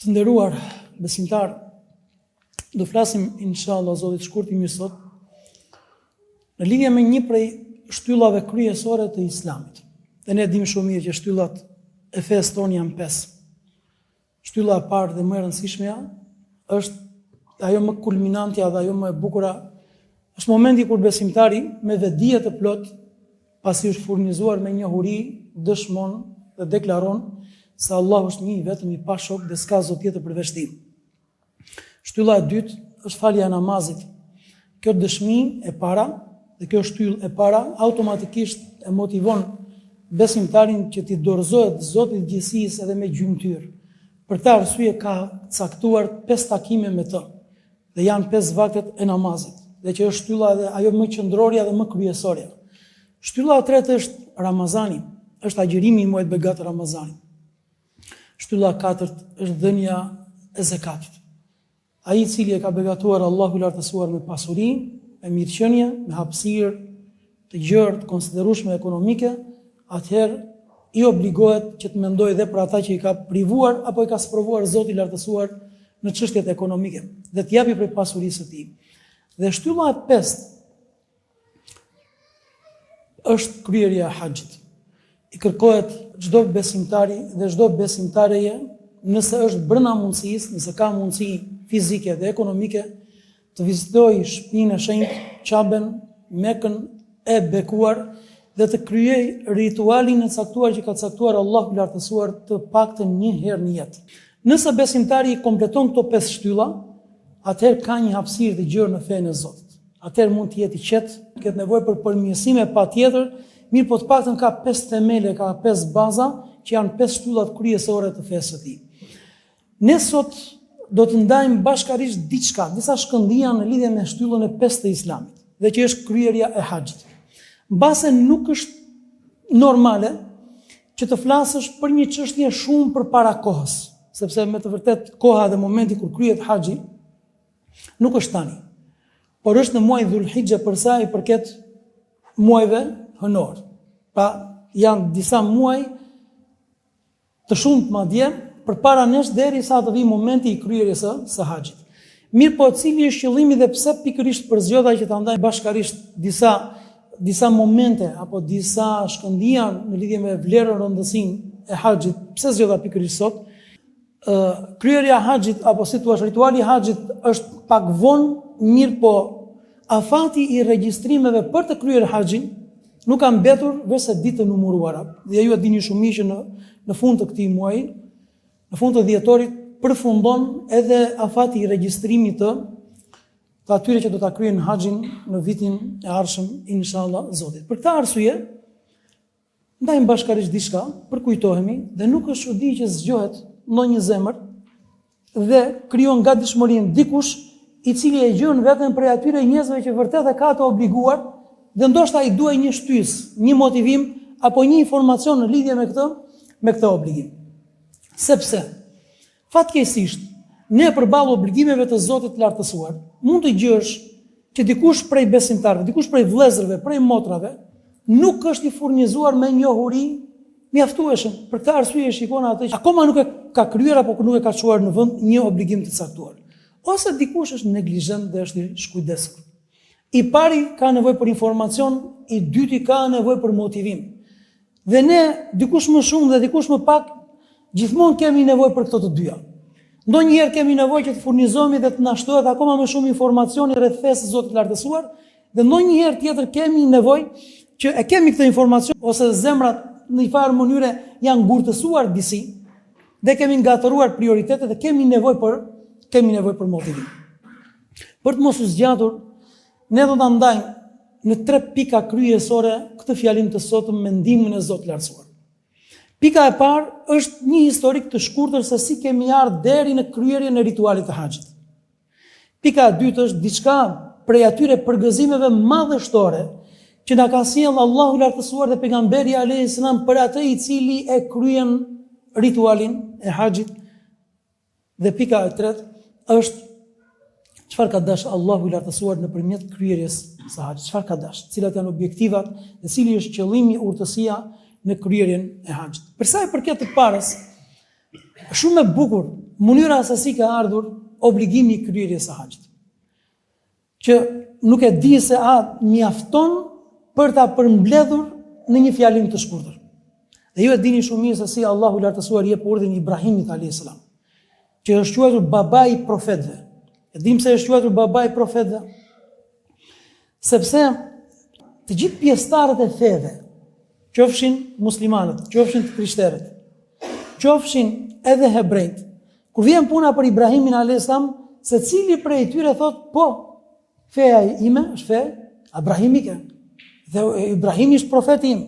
Të nderuar besimtar, do flasim inshallah Zotit shkurt i mirë sot në lidhje me një prej shtyllave kryesore të Islamit. Dhe ne dim shumë mirë që shtyllat e fesë tonë janë 5. Shtylla e parë dhe më e rëndësishmja është ajo më kulminantja dhe ajo më e bukura, është momenti kur besimtari me vetdije të plot, pasi është furnizuar me njohuri, dëshmon dhe deklaron se Allah është një i vetëm i pashok dhe s'ka zot tjetër përveç tij. Shtylla e dytë është falja e namazit. Kjo dëshmi e para dhe kjo shtyllë e para automatikisht e motivon besimtarin që t'i dorëzohet Zotit gjithësisë edhe me gjymtyr. Për këtë arsye ka caktuar 5 takime me të, dhe janë 5 vaktet e namazit, dhe që është shtylla dhe ajo më qendrorja dhe më kryesorja. Shtylla e tretë është Ramazani, është agjërimi i muajit begat të Ramazanit. Shtylla e katërt është dhënia e zakatit. Ai i cili e ka begatuar Allahu i lartësuar me pasuri, me mirëqenie, me hapësirë të gjerë të konsiderueshme ekonomike, atëherë i obligohet që të mendojë edhe për ata që i ka privuar apo i ka sprovuar Zoti i lartësuar në çështjet ekonomike dhe t'i japi prej pasurisë së tij. Dhe shtylla e pestë është kryerja e haxhit. I kërkohet çdo besimtari dhe çdo besimtareje, nëse është brenda mundësisë, nëse ka mundësi fizike dhe ekonomike, të vizitojë shtëpinë e shenjtë, Qaben, Mekën e bekuar dhe të kryej ritualin e caktuar që ka caktuar Allahu i lartësuar të paktën një herë në jetë. Nëse besimtari i kompleton këto 5 shtylla, atëherë ka një hapësirë të gjerë në fenë e Zotit. Atëherë mund të jetë i qetë, ketë nevojë për përmirësime patjetër, mirë po të paktën ka 5 themele, ka 5 baza që janë 5 shtyllat kryesore të fesë së tij. Ne sot do të ndajmë bashkarisht diçka, disa shkëndija në lidhje me shtyllën e 5 të Islamit, dhe që është kryerja e haxhit. Mbase nuk është normale që të flasësh për një çështje shumë përpara kohës, sepse me të vërtet koha dhe momenti kur kryhet haxhi nuk është tani, por është në muajin Dhulhixhe për sa i përket muajve hënor. Pra janë disa muaj të shumtë madje përpara nesh derisa të vijë momenti i kryerjes së haxhit. Mirë po, cili është qëllimi dhe pse pikërisht përzgjodha që ta ndaj bashkarisht disa momente apo disa shkëndija në lidhje me vlerën, rëndësinë e haxhit, pse zgjodha pikërisht sot? Kryerja e haxhit apo si thua rituali i haxhit është pak vonë, mirë po afati i regjistrimeve për të kryer haxhin nuk ka mbetur veçse ditë të numëruara. Dhe ju e dini shumë mirë që në fund të këtij muaji, në fund të dhjetorit, përfundon edhe afati i regjistrimit të atyre që do ta kryejnë haxhin në vitin e ardhshëm inshallah Zotit. Për këtë arsye, ndajmë bashkarisht diçka, përkujtohemi dhe nuk është çudi që zgjohet ndonjë zemër dhe krijon gatishmërinë dikush i cili e gjen veten prej atyre njerëzve që vërtet e ka të obliguar dhe ndoshta i duaj një shtys, një motivim apo një informacion në lidhje me këtë obligim. Sepse fatkeqësisht ne përballë obligimeve të Zotit të lartësuar mund të gjësh që dikush prej besimtarëve, dikush prej vëllezërve, prej motrave nuk është i furnizuar me njohuri mjaftueshëm. Për këtë arsye shikon atë që akoma nuk e ka kryer apo nuk e ka çuar në vend një obligim të caktuar. Ose dikush është neglizhent dhe është i shkujdesur. I pari ka nevojë për informacion, i dyti ka nevojë për motivim. Dhe ne, dikush më shumë dhe dikush më pak, gjithmonë kemi nevojë për këto të dyja. Ndonjëherë kemi nevojë që të furnizohemi dhe të na shtohet akoma më shumë informacioni rreth fesë Zotit të lartësuar, dhe ndonjëherë tjetër kemi nevojë që e kemi këtë informacion ose zemrat në një farë mënyre janë ngurtësuar disi dhe kemi ngatëruar prioritetet dhe kemi nevojë për motivim. Për të mos u zgjatur, ne do ta ndajmë në 3 pika kryesore këtë fjalim të sotëm me ndihmën e Zotit të lartësuar. Pika e parë është një historik të shkurtër se si kemi ardhur deri në kryerjen e ritualit të haxhit. Pika e dytë është diçka prej atyre përgëzimeve madhështore që na ka sjellë Allahu i lartësuar dhe pejgamberi alayhis salam për atë i cili e kryen ritualin e haxhit. Dhe pika e tretë është çfarë ka dash Allahu i lartësuar nëpërmjet kryerjes së haxhit. Çfarë ka dash? Cilat janë objektivat dhe cili është qëllimi, urtësia në kryerjen e haxhit. Për sa i përket të parës, Shumë e bukur, mënyra se si ka ardhur obligimi i kryerjes së haxhit. Që nuk e di se a mjafton për ta përmbledhur në një fjalim të shkurtër. Dhe ju e dini shumë mirë se si Allahu i lartësuar jep urdhrin Ibrahimit alayhis salam, që është quajtur babai i profetëve. E dim se është quajtur babai i profetëve, sepse të gjithë pjesëtarët e feve, qofshin muslimanët, qofshin të krishterët, qofshin edhe hebrejt, kur vjen puna për Ibrahimin alayhis salam, secili prej tyre thot, po, feja ime është fe abrahimike, dhe Ibrahimi është profeti im.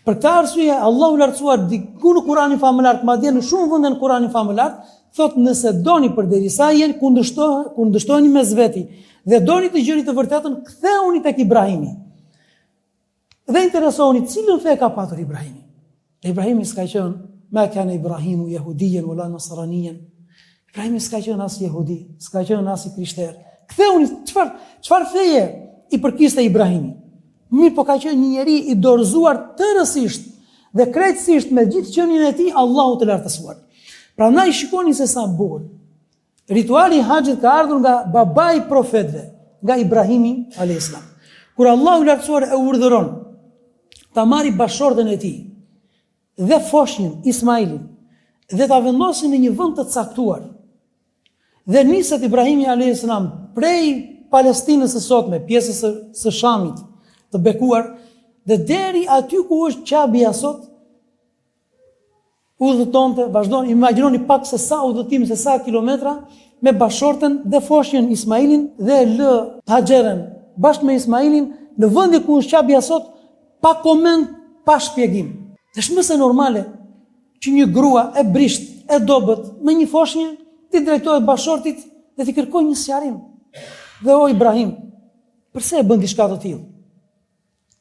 Për këtë arsye, Allahu lartësuar diku në Kur'anin famëlar, madje në shumë vende në Kur'anin famëlar, thot nëse doni përderisa jeni kundërshtoheni mes veti dhe doni të gjeni të vërtetën, ktheuni tek Ibrahimi. Dhe interesoni cilën fe ka patur Ibrahimi. Ibrahimi s'ka qenë ma kana Ibrahimu yahudiyan wala nasraniyan. Ibrahimi s'ka qenë as jehudi, s'ka qenë as krishter. Ktheuni çfarë feje i përkiste Ibrahimi. Mirë, po ka qenë një njeri i dorëzuar tërësisht dhe krejtësisht me gjithë qenien e tij Allahu të lartësuar. Prandaj shikoni se sa bukur. Rituali i haxhit ka ardhur nga babai i profetëve, nga Ibrahimi alayhis salam. Kur Allahu i lartësuar e urdhëron ta marrë bashortën e tij dhe foshnjën Ismailin dhe ta vendosin në një vend të caktuar. Dhe niset Ibrahimi alayhis salam prej Palestinës së sotme, pjesës së Shamit, të bekuar, dhe deri aty ku është Qabia sot, udhëtonte, vazhdon, imagjinoni pak se sa udhëtim, se sa kilometra, me bashortën dhe foshnjën Ismailin dhe lë Haxherën bashkë me Ismailin në vendi ku është Qabia sot, pa koment, pa shpjegim. Është mëse normale që një grua e brisht, e dobët, me një foshnjë, ti drejtohet bashortit dhe ti kërkoj një sqarim. Dhe o Ibrahim, përse e bën diçka të tillë?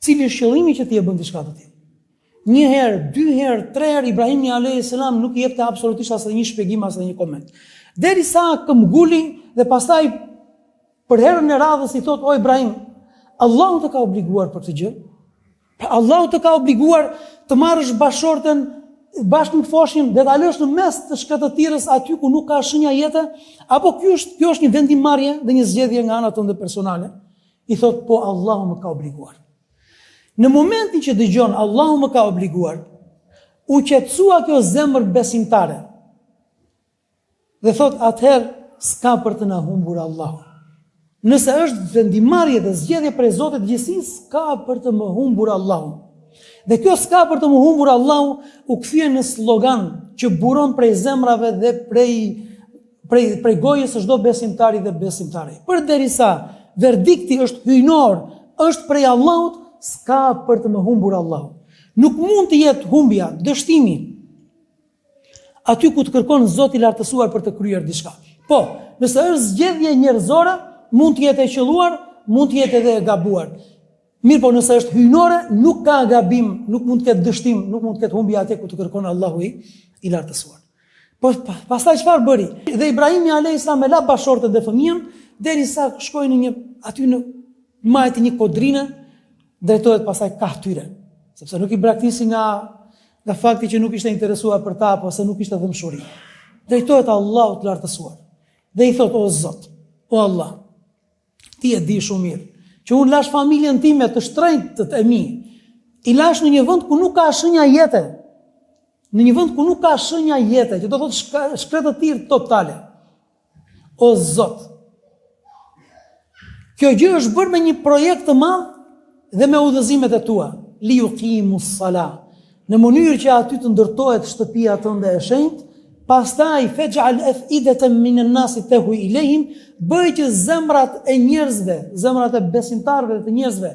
Cili është qëllimi që ti e bën diçka të tillë? Një herë, dy herë, tre herë Ibrahimi alayhis salam nuk i jepte absolutisht as një shpjegim, as një koment. Derisa këmbguli dhe pastaj për herën e radhës i thot, o Ibrahim, Allahu të ka obliguar për këtë gjë. Allahu të ka obliguar të marrësh bashortën bashkë me foshnjën dhe ta lësh në mes të shkatëtirës aty ku nuk ka shenja jete, apo kjo është një vendimarrje dhe një zgjedhje nga ana tënde personale. I thot, po Allahu më ka obliguar. Në momentin që dëgjon Allahu më ka obliguar, u qetësua kjo zemër besimtare. Dhe thot, atëherë s'ka për të na humbur Allahu. Nëse është vendimarrje dhe zgjedhje prej Zotit të gjithësisë, s'ka për të më humbur Allahu. Dhe kjo s'ka për të më humbur Allahu u kthye në slogan që buron prej zemrave dhe prej gojës së çdo besimtari dhe besimtare. Përderisa verdikti është hyjnor, është prej Allahut, s'ka për të më humbur Allahu. Nuk mund të jetë humbja, dështimi, aty ku të kërkon Zoti i lartësuar për të kryer diçka. Po, nëse është zgjedhje njerëzore, mund të jetë e qelluar, mund të jetë edhe e gabuar. Mirë, po nëse është hyjnore, nuk ka gabim, nuk mund të ketë dështim, nuk mund të ketë humbje atje ku të kërkon Allahu i lartësuar. Po pastaj çfarë bëri? Dhe Ibrahimi alayhis salam e la bashortën dhe fëmijën derisa shkoi në aty në majtë një kodrine, drejtohet pastaj ka htyre, sepse nuk i braktisi nga fakti që nuk ishte interesuar për ta, apo se nuk ishte dëmshuri. Drejtohet Allahut të lartësuar. Dhe i thot, o Zot, o Allah, ti e di shumë mirë që unë lash familjen time të shtrenjtët e mi, i lash në një vend ku nuk ka shenja jete. Në një vend ku nuk ka shenja jete, që do thotë shkretëtirë totale. O Zot, kjo gjë është bërë me një projekt të madh dhe me udhëzimet e tua, li yuqimus salah, në mënyrë që aty të ndërtohet shtëpia tënde e shenjtë, pastaj fej'al af'idatan minan nasi tahwi ilehim, bëj që zemrat e njerëzve, zemrat e besimtarëve dhe të njerëzve,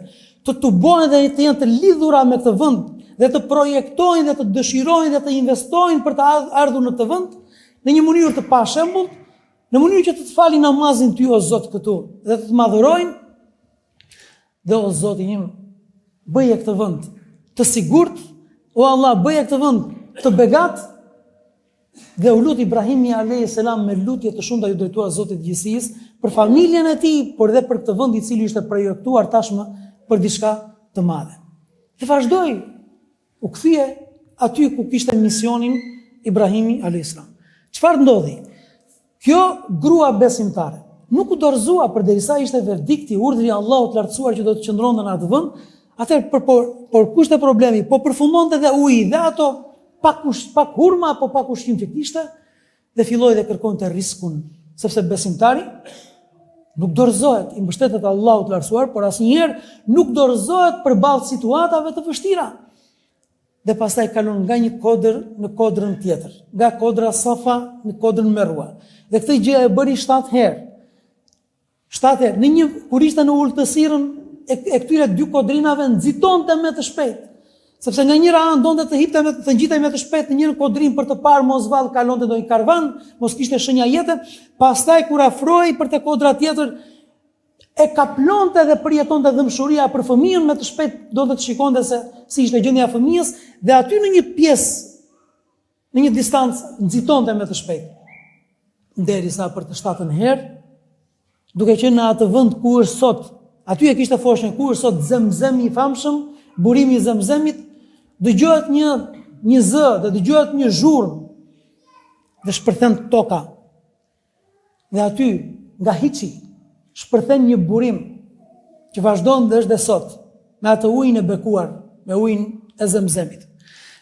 të tubohen dhe të jenë të lidhura me këtë vend, dhe të projektojnë dhe të dëshirojnë dhe të investojnë për të ardhur në këtë vend, në një mënyrë të pashembull, në mënyrë që të falin namazin ty o Zot këtu, dhe të madhërojnë, dhe o Zoti im, bëje këtë vend të sigurt, o Allah, bëje këtë vend të begat. Dhe u lut Ibrahimi alayhis salam me lutje të shumta ju drejtuar Zotit gjithësisë për familjen e tij, por edhe për këtë vend i cili ishte projektuar tashmë për diçka të madhe. Dhe vazhdoi, u kthye aty ku kishte misionin Ibrahimi alayhis salam. Çfarë ndodhi? Kjo grua besimtare nuk u dorëzua përderisa ishte verdikti, urdhri i Allahut lartësuar që do të qëndronte në atë vend. Atëherë por kush ishte problemi? Po përfundonte dhe uji dhe ato pak hurma apo pak ushqim që kishte dhe filloi dhe kërkonte riskun, sepse besimtari nuk dorëzohet, i mbështetet Allahut lartësuar, por asnjëherë nuk dorëzohet përballë situatave të vështira. Dhe pastaj kalon nga një kodër në kodrën tjetër, nga kodra Safa në kodrën Merwa. Dhe këtë gjë e bëri 7 herë. 7 herë. Kur ishte në ultësirën e këtyre 2 kodrinave nxitonte me të shpejtë. Sepse nga njëra anë donte të hipte të ngjitej me të shpejtë në një kodrin për të parë mos vallë kalonte ndonjë karvan, mos kishte shenja jete, pastaj kur afrohej për te kodra tjetër e kaplonte dhe përjetonte dëmshuria për fëmijën me të shpejtë donte të shikonte se si ishte gjendja e fëmijës dhe aty në një pjesë, në një distancë nxitonte me të shpejtë. Derisa për të 7 herë, duke qenë në atë vend ku është sot, aty e kishte foshën ku është sot Zemzemi i famshëm, burimi i Zemzemit, dëgjohet një zë dhe dëgjohet një zhurmë dhe shpërthen toka. Dhe aty nga hiçi shpërthen një burim që vazhdon dhe është dhe sot me atë ujin e bekuar, me ujin e Zemzemit.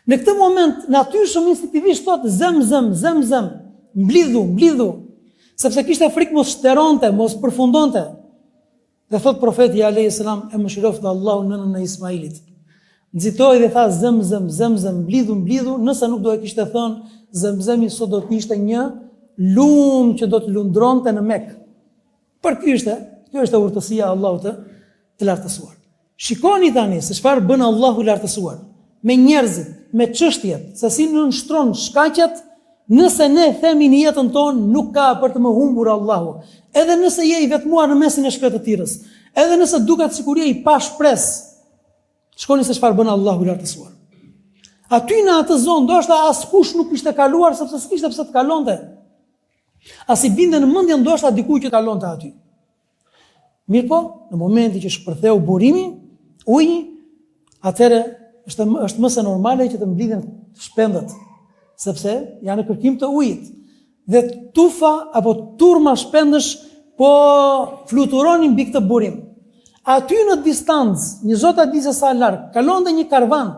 Në këtë moment natyrshëm instinktivisht thotë Zemzem, mblidhu, sepse kishte frikë mos shteronte, mos përfundonte. Dhe thot profeti alayhis salam e mëshiroft Allahu nënën e Ismailit. Nxitoi dhe tha Zemzem, mblidhu, nëse nuk do e kishte thënë, Zemzemi sot do të ishte një lum që do të lundronte në Mekë. Për kjo është urtësia e Allahut të lartësuar. Shikoni tani se çfarë bën Allahu i lartësuar me njerëzit, me çështjet, se si nënshtron shkaqet. Nëse ne themi në jetën tonë nuk ka për të më humbur Allahu, edhe nëse je i vetmuar në mesin e shkretëtirës, edhe nëse duket sikur je i pa shpresë, shkoni se çfarë bën Allahu i lartësuar. Aty në atë zonë ndoshta askush nuk ishte kaluar sepse s'kishte pse të kalonte. As i binde në mendje ndoshta dikujt që kalonte aty. Mirpo, në momentin që shpërtheu burimi, uji, atëherë është më se normale që të mblidhen shpendët, sepse janë në kërkim të ujit. Dhe tufa apo turma shpendësh po fluturonin mbi këtë burim. Aty në distancë, një zota di se sa larg, kalonte një karvan,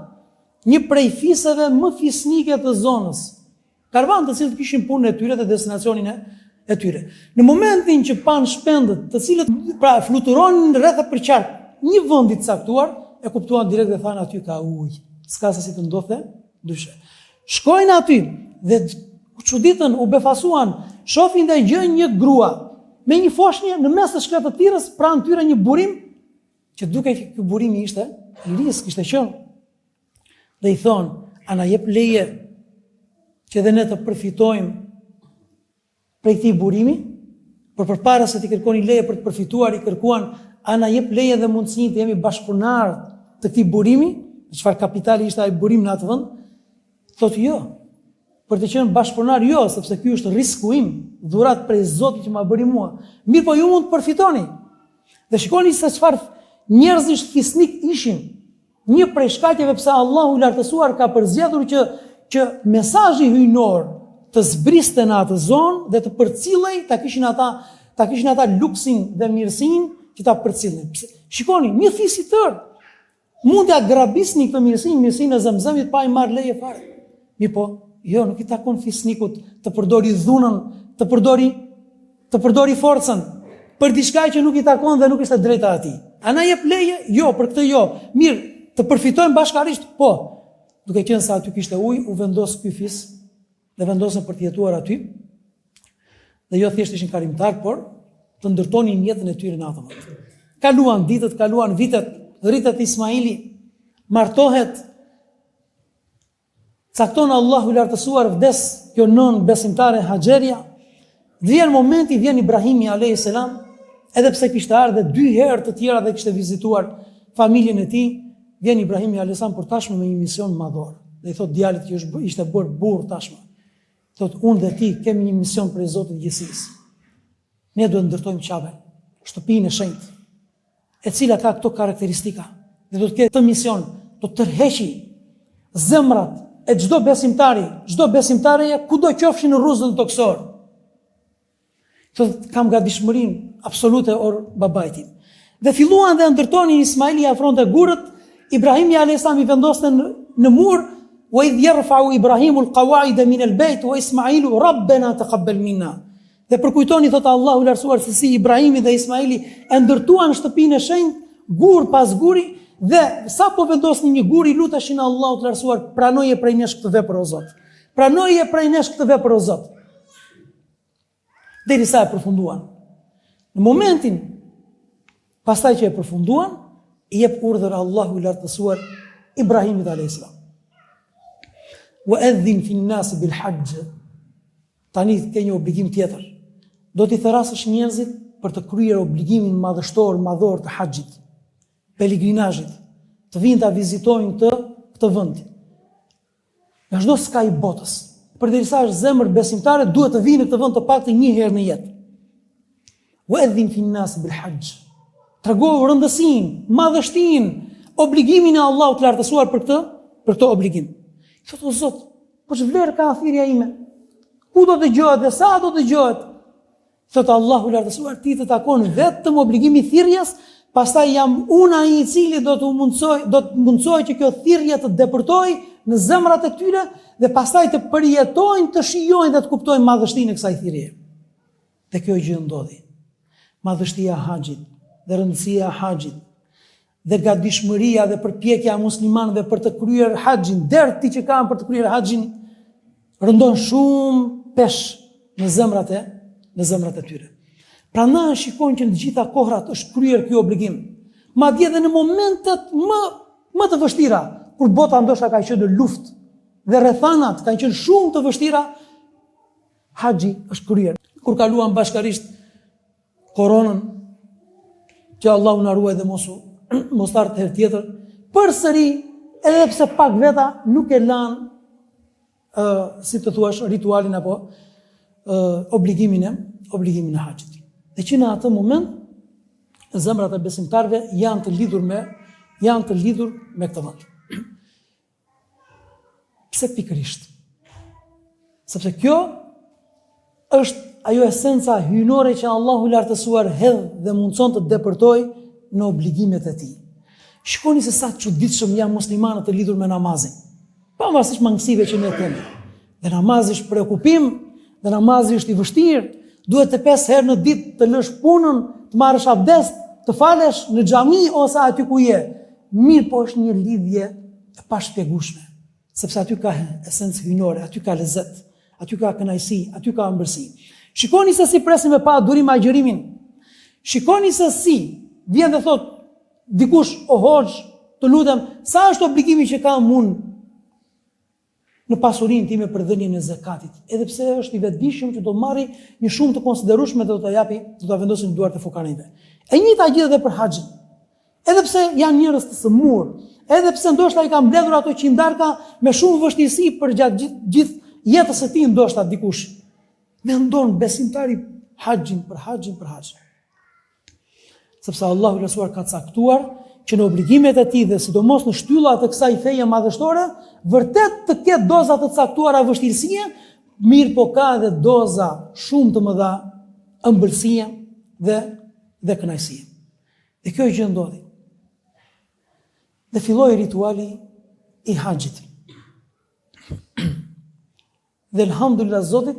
një prej fisëve më fisnike të zonës. Karvan të cilët kishin punën e tyre dhe destinacionin e tyre. Në momentin që pan shpendët, të cilët fluturonin rreth për qark, një vendi të caktuar, e kuptuan direkt dhe thanë aty ka ujë. S'ka se si të ndodhte, ndryshe. Shkojnë aty dhe çuditën u befasuan, shohin dhe gjën një grua me një foshnjë në mes të shkretëtirës, pranë tyre një burim që duke që ky burimi ishte i ris, kishte qenë. Dhe i thonë, a na jep leje që dhe ne të përfitojmë prej këtij burimi? Por përpara se të kërkoni leje për të përfituar, i kërkuan, a na jep leje dhe mundësinë të jemi bashkëpunar të këtij burimi? Çfarë kapitali ishte ai burim në atë vend? Thotë jo, për të qenë bashkëpunar jo, sepse ky është risku im, dhurat prej Zotit që ma bëri mua. Mirë po ju mund të përfitoni. Dhe shikoni se çfarë njerëzish fisnik ishin. Një prej shkaqeve pse Allahu i lartësuar ka përzgjedhur që mesazhi hyjnor të zbriste në atë zonë dhe të përcillej, ta kishin ata luksin dhe mirësinë që ta përcillin. Shikoni, një fis i tërë mund t'ia grabisni këtë mirësinë e Zemzemit pa i marrë leje fare. Mirë po, jo, nuk i takon fisnikut të përdori dhunën, të përdori forcën, për diçka që nuk i takon dhe nuk ishte drejta atij. A na jep leje? Jo, për këtë jo. Mirë, të përfitojmë bashkarisht? Po. Duke qenë se aty kishte ujë, u vendos ky fis dhe vendosën për të jetuar aty. Dhe jo thjesht ishin karimtar, por të ndërtonin jetën e tyre në atë moment. Kaluan ditët, kaluan vitet, rritet Ismaili, martohet, cakton Allahu i lartësuar, vdes kjo nën besimtare Haxheria. Vjen momenti, vjen Ibrahimi alayhis salam, edhe pse kishte ardhur 2 herë të tjera dhe kishte vizituar familjen e tij, vjen Ibrahimi alayhis salam për tashmë me një mision madhor. Dhe i thot djalit që ishte bërë burr tashmë. Thot unë dhe ti kemi një mision për Zotin e gjithësisë. Ne duhet të ndërtojmë Qaben, shtëpinë e shenjtë, e cila ka këto karakteristika. Dhe do të ketë këtë mision, do të tërheqi zemrat e çdo besimtare kudo qofshin në rruzën toksor. Thotë kam gatishmërinë absolute or babait tim. Dhe filluan dhe ndërtonin Ismaili afronte gurët, Ibrahimi alayhis salam I vendoste në mur, wa idh yarfa'u Ibrahimu al-qawa'ida min al-bayt wa Ismailu rabbana taqabbal minna. Dhe përkujtoni thotë Allahu lartësuar se si Ibrahimi dhe Ismaili e ndërtuan shtëpinë e shenjtë gur pas guri dhe sa po vendosnin një gur I luteshin Allahut lartësuar pranoje prej nesh këtë vepër o Zot. Pranoje prej nesh këtë vepër o Zot. Derisa e përfunduan. Në momentin pastaj që e përfunduan, I jep urdhër Allahu I lartësuar Ibrahimit alayhis salam. Wa adhin fi an-nas bil hajj. Tani ke një obligim tjetër. Do t'i therasësh njerëzit për të kryer obligimin madhor të haxhit, pelegrinazhit, të vinë ta vizitojnë këtë vend. Nga çdo skaj I botës, përderisa është zemër besimtare, duhet të vinë në këtë vend të paktën një herë në jetë. Wa adhin fi an-nas bil hajj. Tregohu rëndësinë, madhështinë, obligimin e Allahut të lartësuar për këtë obligim. Thotë o Zot, po ç'vlerë ka thirrja ime? Ku do të dëgjohet dhe sa do të dëgjohet? Thotë Allahu lartësuar ti të takon vetëm obligimi thirrjes, pastaj jam unë ai I cili do të mundsoj që kjo thirrje të depërtojë në zemrat e tyre dhe pastaj të përjetojnë, të shijojnë dhe të kuptojnë madhështinë e kësaj thirrje. Dhe kjo gjë ndodhi. Madhështia e haxhit dhe rëndësia e haxhit dhe gatishmëria dhe përpjekja e muslimanëve për të kryer haxhin, derti që kanë për të kryer haxhin, rëndon shumë pesh në zemrat e tyre. Prandaj shikojnë që në të gjitha kohrat është kryer ky obligim. Madje edhe në momentet më të vështira, kur bota ndoshta ka qenë në luftë dhe rrethanat kanë qenë shumë të vështira, haxhi është kryer. Kur kaluan bashkarisht koronën, që Allahu na ruaj dhe mos ardh herë tjetër, përsëri edhe pse pak veta nuk e lanë si të thuash ritualin apo obligimin e haxhit. Dhe që në atë moment zemrat e besimtarëve janë të lidhur me këtë vend. Pse pikërisht? Sepse kjo është ajo esenca hyjnore që Allahu lartësuar hedh dhe mundson të depërtoj në obligimet e tij. Shikoni se sa çuditshëm janë muslimanët të lidhur me namazin. Pavarësisht mangësive që ne kemi. Dhe namazi është preokupim, dhe namazi është I vështirë, duhet të 5 herë në ditë të lësh punën, të marrësh abdest, të falesh në xhami ose aty ku je. Mirë po është një lidhje e pashpjegueshme, sepse aty ka esencë hyjnore, aty ka lezet, aty ka kënaqësi, aty ka ëmbëlsi. Shikoni se si presim me pa durim agjërimin. Shikoni se si vjen dhe thot dikush o hoxh, të lutem, sa është obligimi që kam unë në pasurinë time për dhënien e zakatit, edhe pse është I vetëdijshëm që do marri një shumë të konsiderueshme dhe do ta japi, do ta vendosë në duart e fuqarëve. E njëjta gjë edhe për haxhin. Edhe pse janë njerëz të sëmur, edhe pse ndoshta I kanë mbledhur ato qindarka me shumë vështirësi për gjatë gjithë jetës së tij, ndoshta dikush mendon besimtari haxhin. Sepse Allahu I Lartësuar ka caktuar që në obligimet e tij dhe sidomos në shtyllat e kësaj feje madhështore, vërtet të ketë doza të caktuara vështirësie, mirë po ka edhe doza shumë të mëdha ëmbëlsie dhe kënaqësie. Dhe kjo gjë ndodhi. Dhe filloi rituali I haxhit. Dhe elhamdulillah Zotit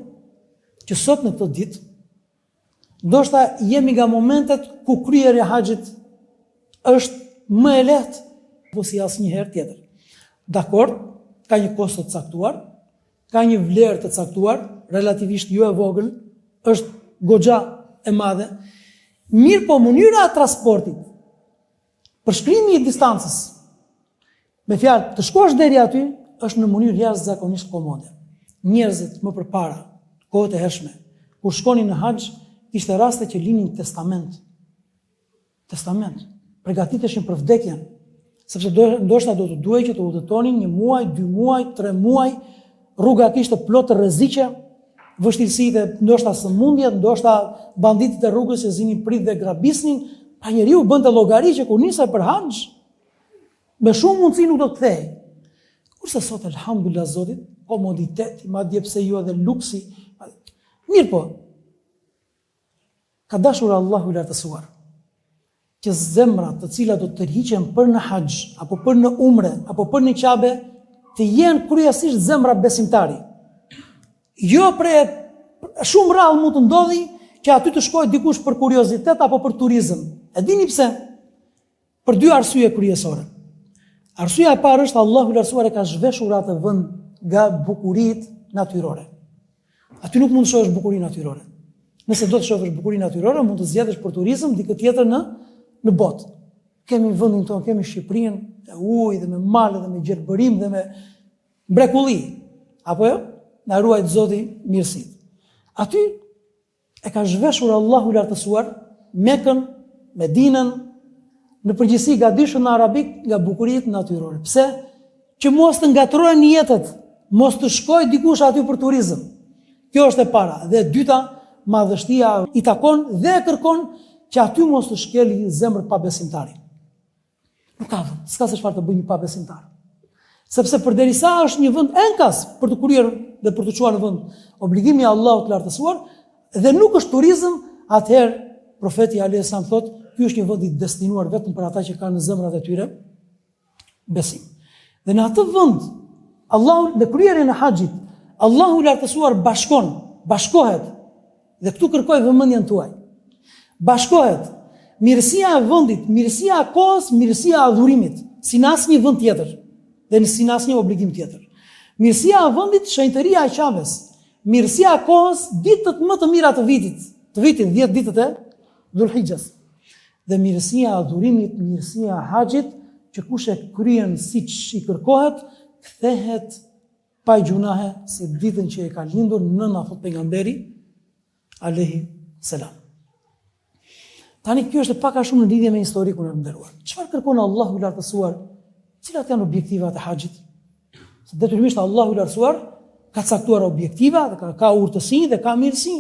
që sot në këtë ditë ndoshta jemi nga momentet ku kryerja e haxhit është më e lehtë apo si asnjëherë tjetër. Dakor, ka një kosto të caktuar, ka një vlerë të caktuar, relativisht jo e vogël, është goxha e madhe. Mirë po mënyra e transportit, përshkrimi I distancës, me fjalë të shkosh deri aty, është në mënyrë jashtëzakonisht komode. Njerëzit më përpara, kohët e hershme, kur shkonin në haxh, ishte raste që linin testament. Përgatiteshin për vdekjen, sepse ndoshta do të duhej që të udhëtonin 1 muaj, 2 muaj, 3 muaj, rruga kishte plot të rreziqe, vështirësitë, ndoshta sëmundjet, ndoshta banditët e rrugës që zinin prit dhe grabisnin, pa njeriu bënte llogari që kur nisej për haxh, me shumë mundësi nuk do të kthehej. Kurse sot elhamdulillah Zotit, komoditeti, madje pse jo edhe luksi. Mirë po, ka dashur Allahu i lartësuar që zemrat të cilat do të tërhiqen për në haxh, apo për në umre, apo për në Qabe, të jenë kryesisht zemra besimtari. Jo shumë rrallë mund të ndodhi që aty të shkojë dikush për kuriozitet apo për turizëm. E dini pse? Për dy arsye kryesore. Arsyeja e parë është Allahu i lartësuar e ka zhveshur atë vend nga bukuritë natyrore. Aty nuk mund të shohësh bukurinë natyrore. Nëse do të shohësh bukurinë natyrore, mund të zgjedhësh për turizëm dikë tjetër në botë. Kemi vendin tonë, kemi Shqipërinë, me ujë dhe me male dhe me gjelbërim dhe me mrekulli. Apo jo? Na ruajt Zoti mirësitë. Aty e ka zhveshur Allahu i lartësuar Mekën, Medinën, në përgjithësi gadishën në arabik nga bukuritë natyrore. Pse? Që mos të ngatrohen jetët, mos të shkojë dikush aty për turizëm. Kjo është e para. Dhe e dyta, madhështia i takon dhe e kërkon që aty mos të shkeli zemër pa besimtari. Nuk ka vend, s'ka se çfarë të bëjë një pa besimtar. Sepse përderisa është një vend enkas për të kryer dhe për të çuar në vend obligimi i Allahut të lartësuar dhe nuk është turizëm, atëherë profeti alayhis salam thotë, ky është një vend i destinuar vetëm për ata që kanë në zemrat e tyre besim. Dhe në atë vend, Allahu në kryerjen e haxhit, Allahu i lartësuar bashkohet, dhe këtu kërkoj vëmendjen tuaj. Bashkohet mirësia e vendit, mirësia e kohës, mirësia e adhurimit, si në asnjë vend tjetër, dhe si në asnjë obligim tjetër. Mirësia e vendit, shenjtëria e Qabes, mirësia e kohës, ditët më të mira të vitit, 10 ditët e Dhulhijhes. Dhe mirësia e adhurimit, mirësia e haxhit, që kush e kryen siç i kërkohet, kthehet pa gjunahe si ditën që e ka lindur nëna thot pejgamberi alayhi salam. Tani kjo është pak a shumë në lidhje me historikun e nderuar. Çfarë kërkon Allahu i lartësuar? Cilat janë objektivat e haxhit? Se detyrimisht Allahu i lartësuar ka caktuar objektiva dhe ka urtësi dhe ka mirësi.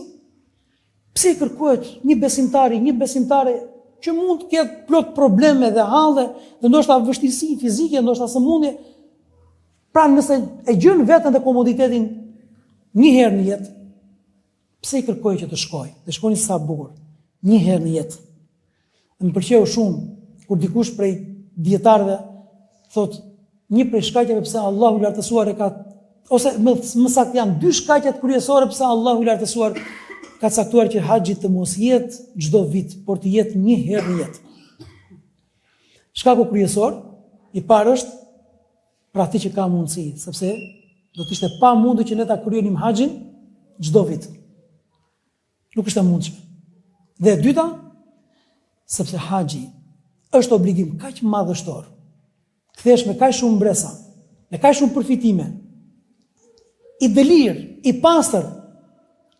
Pse kërkohet një besimtare që mund të ketë plot probleme dhe halle, dhe ndoshta vështirësi fizike, ndoshta sëmundje. Pra nëse e gjën veten dhe komoditetin një herë në jetë, pse i kërkoj që të shkoj? Të shkoni sa bukur, një herë në jetë. Më pëlqeu shumë kur dikush prej dietarëve thotë një prej shkaqeve pse Allahu i lartësuar e ka, ose më saktë janë dy shkaqet kryesore pse Allahu i lartësuar ka caktuar që haxhi të mos jetë çdo vit, por të jetë një herë në jetë. Shkaku kryesor i parë është pra ti që ka mundësi, sepse do të ishte pa mundur që ne ta kryenim haxhin çdo vit. Nuk është e mundshme. Dhe e dyta, sepse haxhi është obligim kaq madhështor. Kthesh me kaq shumë mbresa, me kaq shumë përfitime, i delir, i pastër,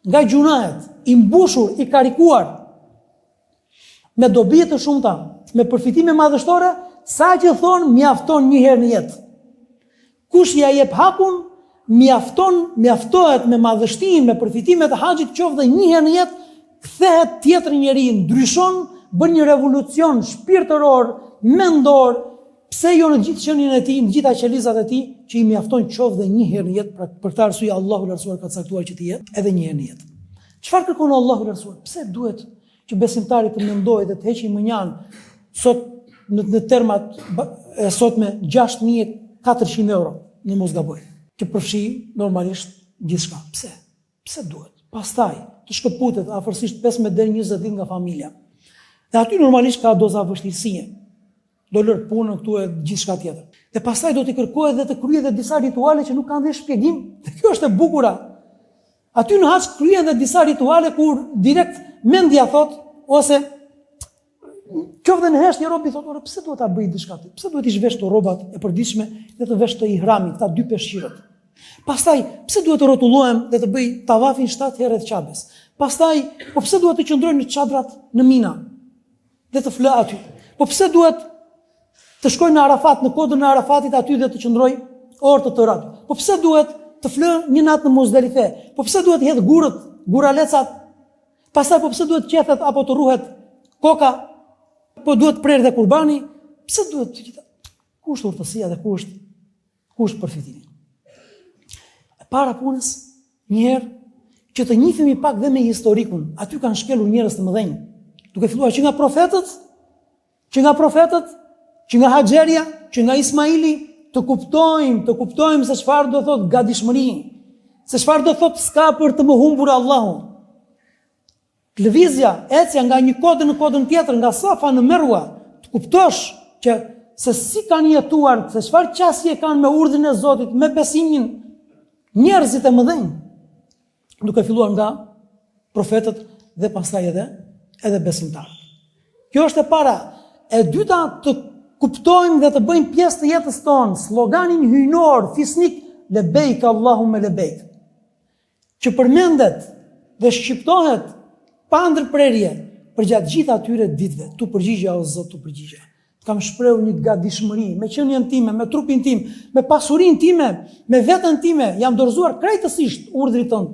nga gjunahet, i mbushur, i karikuar, me dobi të shumta, me përfitime madhështore, sa që thonë mjafton një herë në jetë. Kush ja jep hakun, mjaftohet me madhështinë, me përfitimet e haxhit, qoftë një herë në jetë, kthehet tjetër njeri, ndryshon, bën një revolucion shpirtëror, mendor, pse jo në gjithë qenien e tij, në gjitha qelizat e tij, që i mjafton qoftë një herë në jetë, për këtë arsye Allahu i lartësuar ka caktuar që të jetë edhe një herë në jetë. Çfarë kërkon Allahu i lartësuar? Pse duhet që besimtari të mendojë dhe të heqë mënjan sot në termat e sotme 6.400 euro, në mos gaboj, që përfshi normalisht gjithçka. Pse? Pse duhet? Pastaj të shkëputet afërsisht 15 deri 20 ditë nga familja. Dhe aty normalisht ka doza vështirësie. Do lër punën këtu e gjithçka tjetër. Dhe pastaj do t'i kërkohet dhe të kryejë dhe disa rituale që nuk kanë dhe shpjegim. Dhe kjo është e bukura. Aty në haxh kryhen dhe disa rituale kur direkt mendja thot, ose qoftë në heshtje robi thot, ora pse duhet ta bëj diçka ti? Pse duhet i zhvesh të rrobat e përditshme dhe të vesh të ihramit, këta dy peshqirët? Pastaj pse duhet të rrotullohem dhe të bëj tavafin 7 herë rreth Qabes? Pastaj po pse duhet të qëndroj në çadrat në Mina dhe të flë aty? Po pse duhet të shkoj në Arafat, në kodën e Arafatit aty dhe të qëndroj orë të tëra? Po pse duhet të flë një natë në Muzdalife? Po pse duhet të hedh gurët, guralecat? Pastaj po pse duhet të qethet apo të ruhet koka? Po duhet të prerë dhe kurbani? Pse duhet të gjitha? Ku është urtësia dhe ku Ku është përfitimi? E para punës, njëherë, që të njihemi pak dhe me historikun, aty kanë shkelur njerëz të mëdhenj, duke filluar që nga profetët, që nga Haxheria, që nga Ismaili, të kuptojmë se çfarë do thotë gatishmëri, se çfarë do thotë s'ka për të më humbur Allahun. Lëvizja, ecja nga një kodër në kodën tjetër, nga Safa në Merwa, të kuptosh që se si kanë jetuar, se çfarë qasje kanë me urdhrin e Zotit, me besimin njerëzit e mëdhenj, duke filluar nga profetët dhe pastaj edhe besimtarët. Kjo është e para. E dyta, të kuptojmë dhe të bëjmë pjesë të jetës tonë sloganin hyjnor, fisnik, lebejk Allahumme lebejk, që përmendet dhe shqiptohet pa ndërprerje për gjatë gjitha atyre ditëve. Tu përgjigja o Zot, tu përgjigja. Kam shprehur një gatishmëri me qenien time, me trupin tim, me pasurinë time, me veten time, jam dorëzuar krejtësisht urdhrit tënd.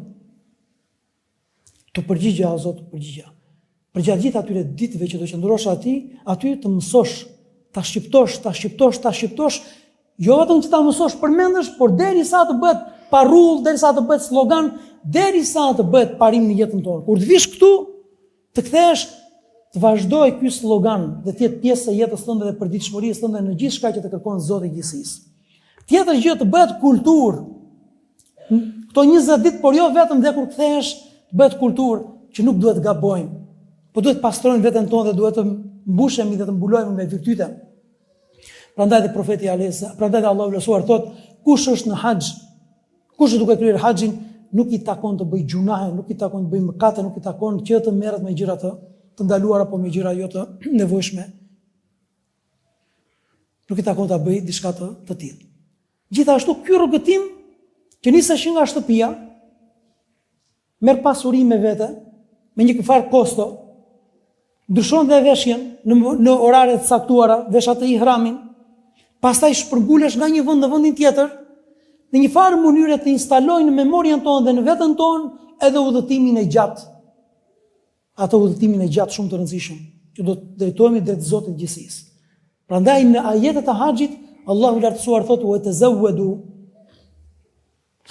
Tu përgjigja o Zot, tu përgjigja. Për gjatë gjitha atyre ditëve që do qëndrosh aty të mësosh, ta shqiptosh, jo vetëm që ta mësosh përmendesh, por derisa të bëhet parull, derisa të bëhet slogan, derisa të bëhet parim në jetën tonë. Kur të vish këtu, të kthesh, të vazhdoj ky slogan dhe të jetë pjesë e jetës tënde dhe përditshmërisë tënde në gjithçka që të kërkon Zoti i gjithësisë. Tjetër gjë të bëhet kulturë. Këto 20 ditë, por jo vetëm dhe kur kthehesh, të bëhet kulturë që nuk duhet gabojmë. Po duhet pastrojmë veten tonë dhe duhet të mbushemi dhe të mbulojmë me virtyte. Prandaj dhe profeti prandaj dhe Allahu lësuar thot, kush është në haxh, kush është duke kryer haxhin, nuk i takon të bëj gjunahe, nuk i takon të bëj mëkate, nuk i takon që të merret me gjëra të ndaluara apo me gjëra jo të nevojshme. Nuk i takon ta bëj diçka të tillë. Gjithashtu ky rrugëtim që nisesh nga shtëpia, merr pasuri me vete, me një farë kosto, ndryshon dhe veshjen në orare të caktuara, vesh atë ihramin, pastaj shpërngulesh nga një vend në vendin tjetër, në një farë mënyrë të instalojnë në memorien tonë dhe në veten tonë edhe udhëtimin e gjatë. Atë udhëtimin e gjatë shumë të rëndësishëm, që do të drejtohemi drejt Zotit të gjithësisë. Prandaj në ajetet e haxhit, Allahu i lartësuar thotë: "Wa tazawwadu",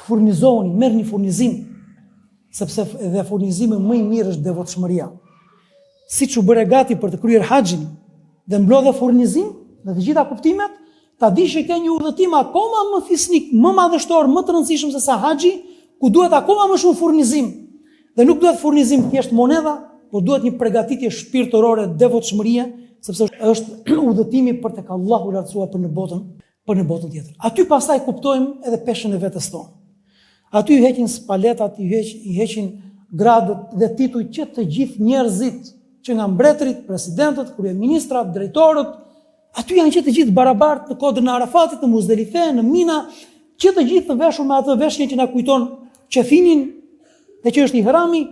furnizoni, merrni furnizim, sepse edhe furnizimi më i mirë është devotshmëria. Siç u bëre gati për të kryer haxhin dhe mblodhe furnizim në të gjitha kuptimet, ta dish që ke një udhëtim akoma më fisnik, më madhështor, më të rëndësishëm se sa haxhi, ku duhet akoma më shumë furnizim. Dhe nuk duhet furnizim thjesht monedha, por duhet një përgatitje shpirtërore, devotshmërie, sepse është udhëtimi për tek Allahu i lartësuar për në botën tjetër. Aty pastaj kuptojmë edhe peshën e vetes tonë. Aty i heqin spaletat, i heqin gradët dhe titujt që të gjithë njerëzit, që nga mbretërit, presidentët, kryeministrat, drejtorët, aty janë që të gjithë barabartë në kodrën e Arafatit, në Muzdelife, në Mina, që të gjithë të veshur me atë veshjen që na kujton qefinin dhe që është ihrami,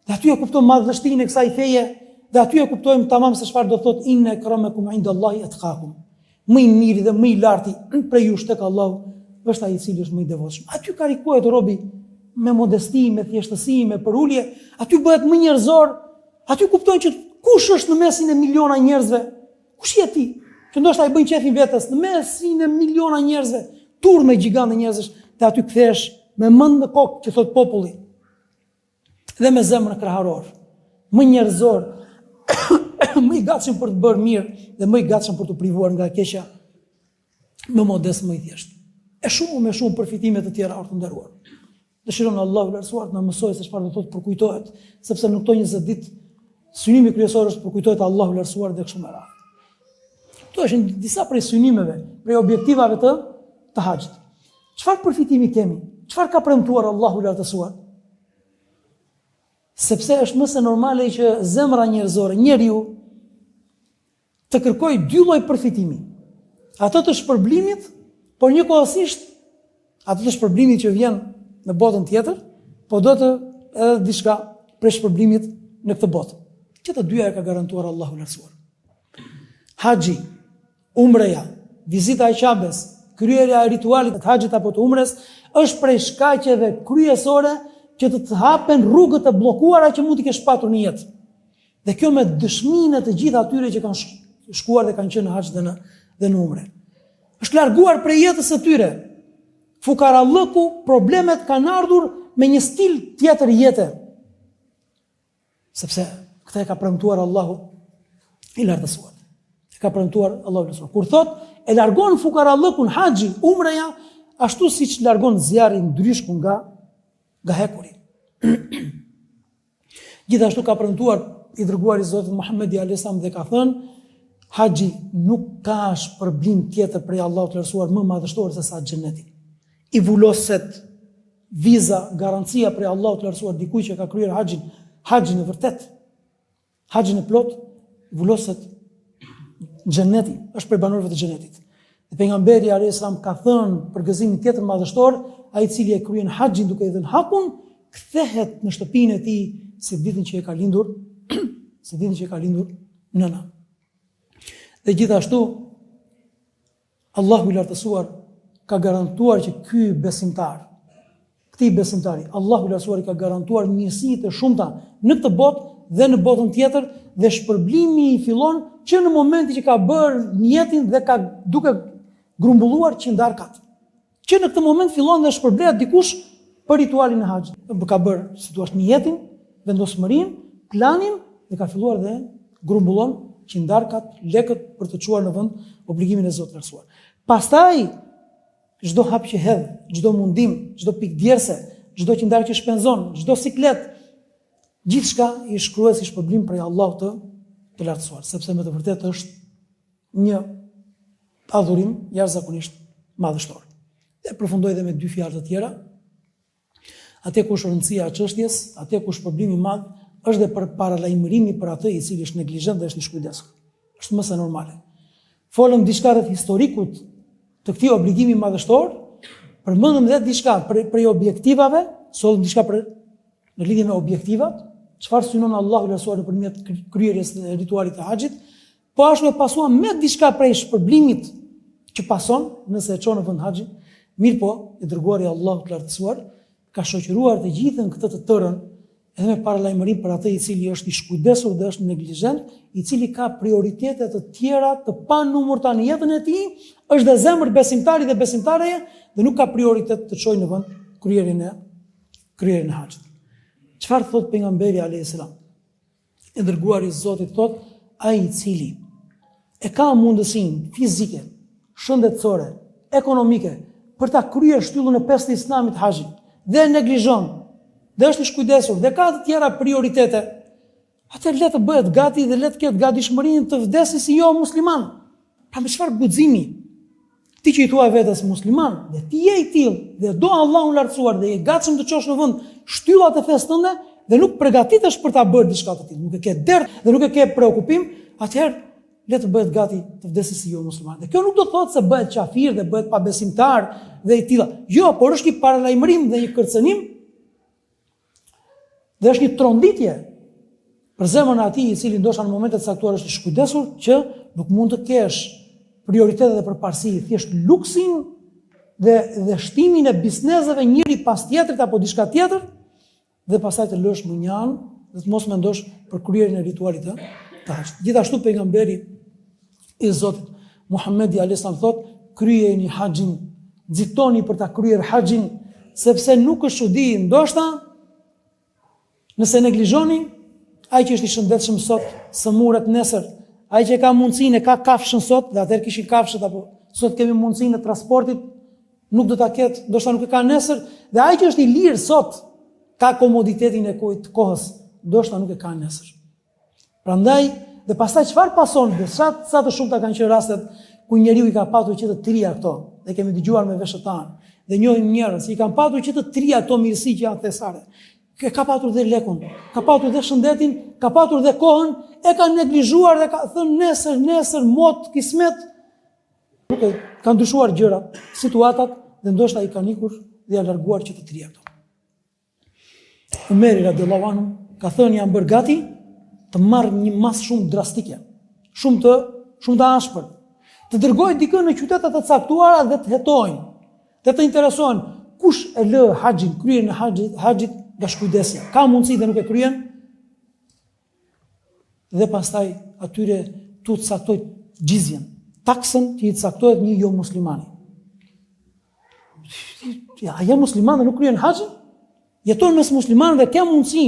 dhe aty e kuptojmë madhështinë e kësaj feje, dhe aty e kuptojmë tamam se çfarë do thotë inna akramakum indallahi atqakum. Më i miri dhe më i larti prej jush tek Allahu është ai i cili është më i devotshëm. Aty karikohet robi me modesti, me thjeshtësi, me përulje, aty bëhet më njerëzor. Aty kuptojnë që kush është në mesin e miliona njerëzve, kush je ti, që ndoshta i bëjnë qefin vetes, në mesin e miliona njerëzve, turme gjigante njerëzish, dhe aty kthesh me mend në kokë, që thot populli, dhe me zemrën kraharor, më njerëzor, më i gatshëm për të bërë mirë dhe më i gatshëm për të privuar nga keqja, më modest, më i thjeshtë. E shumë me shumë përfitime të tjera të nderuar. Dëshiron Allahu i lartësuar të na mësojë se çfarë do thotë përkujtohet, sepse në këto 20 ditë synimi kryesor është përkujtohet Allahu i lartësuar dhe kështu me radhë. Këto janë disa prej synimeve, prej objektivave të haxhit. Çfarë përfitimi kemi? Çfarë ka premtuar Allahu i lartësuar? Sepse është më se normale që zemra njerëzore, njeriu, të kërkojë dy lloj përfitimi. Ato të shpërblimit, por njëkohësisht ato të shpërblimit që vjen në botën tjetër, po do të edhe diçka prej shpërblimit në këtë botë. Që të dyja e ka garantuar Allahu i lartësuar. Haxhi, umreja, vizita e Qabes, kryerja e ritualit të haxhit apo të umres është prej shkaqeve kryesore që të hapen rrugët e bllokuara që mund t'i kesh patur në jetë. Dhe kjo me dëshminë të gjithë atyre që kanë shkuar dhe kanë qenë në haxh dhe në umre. Është larguar prej jetës së tyre fukarallëku, problemet kanë ardhur me një stil tjetër jete. Sepse këta e ka premtuar Allahu i lartësuar. E ka premtuar Allahu i lartësuar. Kur thot e largon fukarallëkun haxhi, umreja, ashtu siç largon zjarrin ndryshku nga hekuri. Gjithashtu ka premtuar i dërguari Zotit Muhamedi alayhis salam dhe ka thënë, haxhi nuk ka shpërblim tjetër prej Allahut të lartësuar më madhështor se sa xheneti. I vuloset viza, garancia prej Allahut të lartësuar dikujt që ka kryer haxhin e vërtet, haxhin e plot, vuloset xheneti, është prej banorëve të xhenetit. Dhe pejgamberi alayhis salam ka thënë për gëzimin tjetër madhështor, ai i cili e kryen haxhin duke i dhënë hakun, kthehet në shtëpinë e tij si ditën që e ka lindur, si ditën që e ka lindur nëna. Dhe gjithashtu Allahu i lartësuar ka garantuar që ky besimtar, këtij besimtari, Allahu i lartësuar i ka garantuar mirësi të shumta në këtë botë dhe në botën tjetër, dhe shpërblimi i fillon që në momentin që ka bërë njetin dhe ka duke grumbulluar qindarkat. Që në këtë moment fillon dhe shpërblehet dikush për ritualin e haxhit. Ka bërë, si thua, njetin, vendosmërinë, planin dhe ka filluar dhe grumbullon qindarkat, lekët për të çuar në vend obligimin e Zotit të lartësuar. Pastaj çdo hap që hedh, çdo mundim, çdo pikë djerse, çdo qindar që shpenzon, çdo siklet, gjithçka i shkruhet si shpërblim prej Allahut të lartësuar, sepse me të vërtetë është një adhurim jashtëzakonisht madhështor. Dhe përfundoj dhe me dy fjalë të tjera. Atë ku është rëndësia e çështjes, atë ku shpërblimi i madh është dhe për paralajmërimi për atë i cili është neglizhent dhe është i shkujdesur. Është më se normale. Folëm diçka rreth historikut të këtij obligimi madhështor, përmendëm edhe diçka për objektivave, sollëm diçka në lidhje me objektivat, çfarë synon Allahu i lartësuar nëpërmjet kryerjes së ritualit të haxhit, po ashtu e pasuam me diçka prej shpërblimit që pason nëse e çon në vend haxhin. Mirë po, i dërguari Allahu i lartësuar ka shoqëruar të gjithën këtë të tërën edhe me paralajmërim për atë i cili është i shkujdesur dhe është neglizhent, i cili ka prioritete të tjera të panumërta në jetën e tij, është dhe zemër besimtari dhe besimtareje dhe nuk ka prioritet të çojë në vend kryerjen e haxhit. Çfarë thot pejgamberi alayhis salam? I dërguari i Zotit thot, ai i cili e ka mundësinë fizike, shëndetësore, ekonomike për ta kryer shtyllën e 5 të Islamit haxhin dhe neglizhon, dhe është i shkujdesur dhe ka të tjera prioritete, atë le të bëhet gati dhe le të ketë gatishmërinë të vdesë si jo musliman. Pra me çfarë guximi? Ti që i thua vetes musliman, dhe ti je i tillë dhe do Allahun lartësuar dhe je gatshëm të çosh në vend shtyllat e fesë tënde dhe nuk përgatitesh për ta bërë diçka të tillë, nuk e ke dert dhe nuk e ke preokupim, atëherë le të bëhet gati të vdesë si jo musliman. Dhe kjo nuk do të thotë se bëhet qafir dhe bëhet pabesimtar dhe i tilla. Jo, por është një paralajmërim dhe një kërcënim dhe është një tronditje për zemrën e atij i cili ndoshta në momente të caktuara është i shkujdesur që nuk mund të kesh prioritete dhe përparësi, thjesht luksin dhe shtimin e bizneseve njëri pas tjetrit apo diçka tjetër dhe pastaj të lësh në një anë dhe të mos mendosh për kryerjen e ritualit të haxhit. Gjithashtu pejgamberi i Zotit Muhamedi alayhis salam thot, kryeni haxhin, nxitoni për ta kryer haxhin, sepse nuk është çudi, ndoshta nëse neglizhoni, ai që është i shëndetshëm sot, sëmuret nesër, ai që ka mundësinë e ka kafshën sot, dhe atëherë kishin kafshët apo sot kemi mundësinë e transportit, nuk do ta ketë, ndoshta nuk e ka nesër, dhe ai që është i lirë sot, ka komoditetin e kohës, ndoshta nuk e ka nesër. Prandaj, dhe pastaj çfarë pason, dhe sa të shumta kanë qenë rastet ku njeriu i ka patur që të trija këto, dhe kemi dëgjuar me veshët tanë, dhe njohim njerëz që i kanë patur që të trija këto mirësi që janë thesare. Ka patur dhe lekun, ka patur dhe shëndetin, ka patur dhe kohën, e ka neglizhuar dhe ka thënë nesër, mot, kismet. Nuk e kanë ndryshuar gjërat, situatat, dhe ndoshta i kanë ikur dhe janë larguar që të trija këto. Umeri radhiyallahu anhu ka thënë janë bërë gati të marrë një masë shumë drastike, shumë të ashpër, të dërgojnë dikën në qytetet të caktuara dhe të hetojnë, dhe të interesojnë kush e lë haxhin, kryen në haxhit nga shkujdesja. Ka mundësi dhe nuk e kryen, dhe pastaj atyre tu të caktojnë gjizjen, taksën që i caktohet një jo muslimani. a jam musliman dhe nuk kryen haxhin? Jeton mes muslimanëve dhe ke mundësi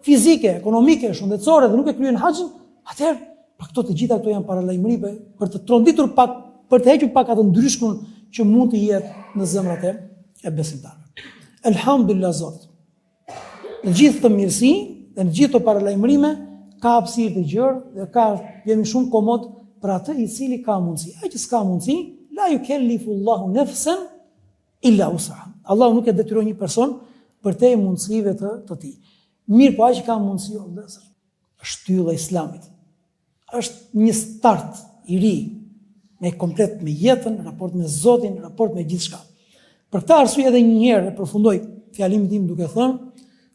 fizike, ekonomike, shëndetësore dhe nuk e kryen haxhin, atëherë për këto të gjitha këto janë paralajmëri për të tronditur pak, për të hequr pak atë ndryshkun që mund të jetë në zemrat e besimtarëve. Elhamdulillah Zot. Në gjithë të mirësi dhe në gjithë të paralajmërime ka hapësirë të gjerë dhe jemi shumë komod për atë i cili ka mundësi. Ai që s'ka mundësi, la yukellifullahu nafsan illa wus'aha. Allahu nuk e detyron një person për te mundësive të tij. Mirë, po ai që ka mundësi, o vëllezër, është shtylla e Islamit. Është një start i ri, me komplet me jetën, në raport me Zotin, në raport me gjithçka. Për këtë arsye edhe një herë e përfundoj fjalimin tim duke thënë,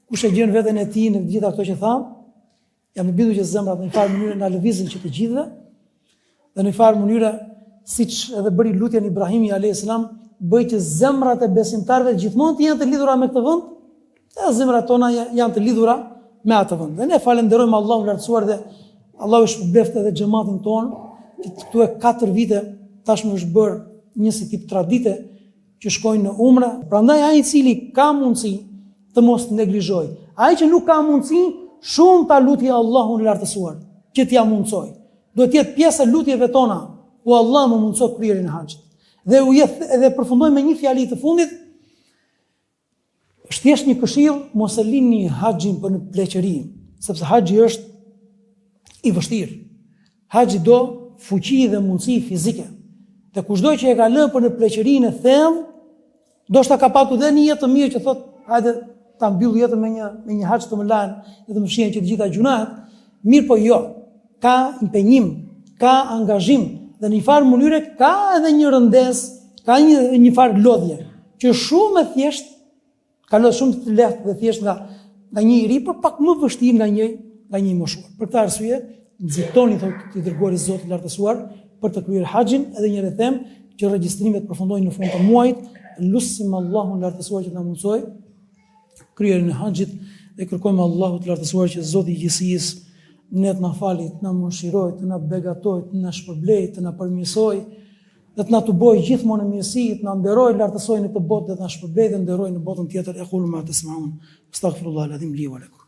kush e gjen veten e tij në gjitha ato që tham, jam i bindur që zemrat në një farë mënyrë na lëvizin që të gjithëve, dhe në një farë mënyrë siç edhe bëri lutjen Ibrahimi alayhis salam, bëj që zemrat e besimtarëve gjithmonë të jenë të lidhura me këtë vend, dhe zemrat tona janë të lidhura me atë vend. Dhe ne falenderojmë Allahun lartësuar dhe Allahu shpëbleft edhe xhamatin ton, që këtu e 4 vite tashmë është bërë një si tip tradite që shkojnë në umre. Prandaj ai i cili ka mundësi të mos neglizhoj. Ai që nuk ka mundësi, shumë ta lutje Allahun lartësuar që t'ia mundsoj. Duhet të jetë pjesë e lutjeve tona, o Allah më mundso kryerjen e haxhit. Dhe u jeth edhe përfundoj me një fjali të fundit, është thjesht një këshill, mos e lini haxhin për në pleqëri, sepse haxhi është i vështirë. Haxhi do fuqi dhe mundësi fizike. Dhe kushdo që e ka lënë për në pleqërinë e thellë, ndoshta ka patur dhe një jetë të mirë që thotë, hajde ta mbyll jetën me një haxh të më lajnë dhe të më shihen që të gjitha gjunahet, mirë po jo. Ka impenjim, ka angazhim dhe në një farë mënyre ka edhe një rëndes, ka një farë lodhje, që shumë e thjesht, ka lodhë shumë të lehtë dhe thjesht nga një i ri, por pak më vështirë nga një i moshuar. Për këtë arsye, nxitoni të dërguari i Zotit lartësuar për të kryer haxhin, edhe një herë them që regjistrimet përfundojnë në fund të muajit, lutim Allahun lartësuar që na mundsoj kryerjen e haxhit dhe kërkojmë Allahut lartësuar që Zoti i gjithësisë ne të na fali, të na mëshiroj, të na begatoj, të na shpërblej, të na përmirësoj, dhe të na tuboj gjithmonë në mirësi, të na nderoj, lartësoj në këtë botë dhe të na shpërblej dhe nderoj në botën tjetër. E qulu ma tasmaun. Astaghfirullah alazim li wa lakum.